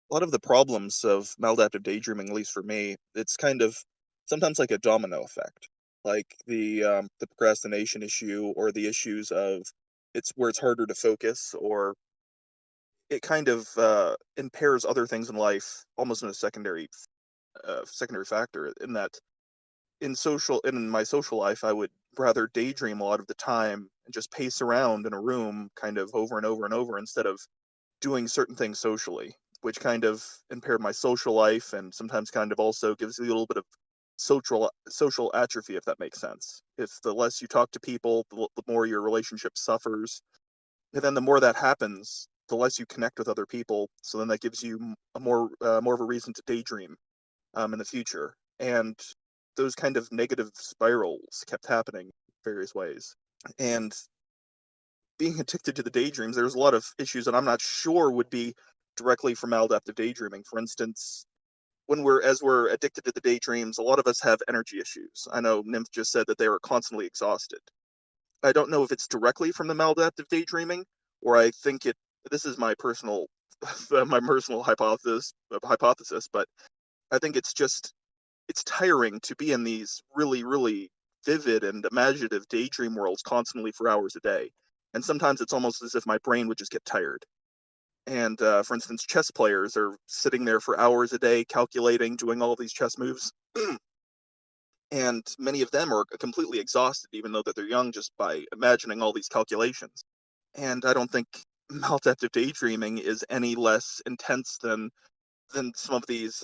A lot of the problems of maladaptive daydreaming, at least for me, it's kind of sometimes like a domino effect, like the procrastination issue or the issues of it's where it's harder to focus, or it kind of impairs other things in life almost in a secondary factor. In that, in my social life, I would rather daydream a lot of the time and just pace around in a room, kind of over and over and over, instead of doing certain things socially, which kind of impaired my social life and sometimes kind of also gives you a little bit of social atrophy, if that makes sense. If the less you talk to people, the more your relationship suffers. And then the more that happens, the less you connect with other people. So then that gives you more of a reason to daydream in the future. And those kind of negative spirals kept happening in various ways. And being addicted to the daydreams, there's a lot of issues that I'm not sure would be directly from maladaptive daydreaming. For instance, we're addicted to the daydreams, a lot of us have energy issues. I know Nymph just said that they were constantly exhausted. I don't know if it's directly from the maladaptive daydreaming, or I think it. This is my personal my personal hypothesis, but I think it's tiring to be in these really vivid and imaginative daydream worlds constantly for hours a day. And sometimes it's almost as if my brain would just get tired. And for instance, chess players are sitting there for hours a day calculating, doing all of these chess moves. And many of them are completely exhausted, even though that they're young, just by imagining all these calculations. And I don't think maladaptive daydreaming is any less intense than some of these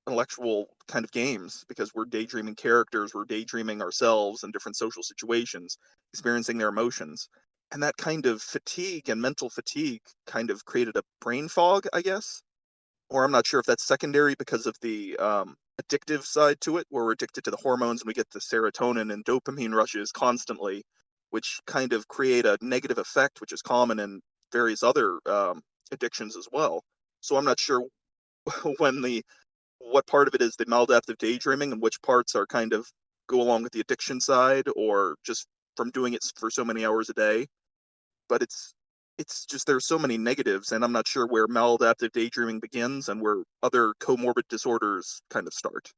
intellectual kind of games, because we're daydreaming characters, we're daydreaming ourselves in different social situations, experiencing their emotions. And that kind of fatigue and mental fatigue kind of created a brain fog, I guess. Or I'm not sure if that's secondary because of the addictive side to it, where we're addicted to the hormones and we get the serotonin and dopamine rushes constantly, which kind of create a negative effect, which is common in various other addictions as well. So I'm not sure when the what part of it is the maladaptive daydreaming and which parts are kind of go along with the addiction side, or just from doing it for so many hours a day. But it's just there's so many negatives, and I'm not sure where maladaptive daydreaming begins and where other comorbid disorders kind of start.